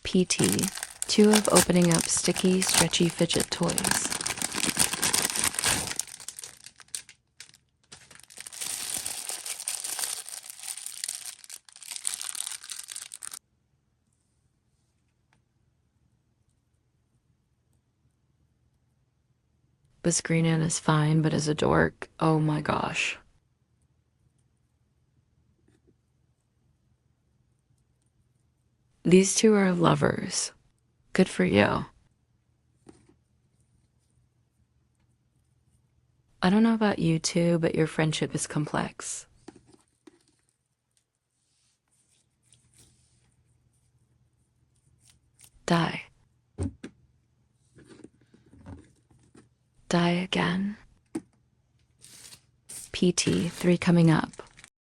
PT, 2 of opening up sticky, stretchy fidget toys. Bisgreenan is fine, but as a dork, oh my gosh. These two are lovers. Good for you. I don't know about you two, but your friendship is complex. Die. Die again. PT, 3 coming up.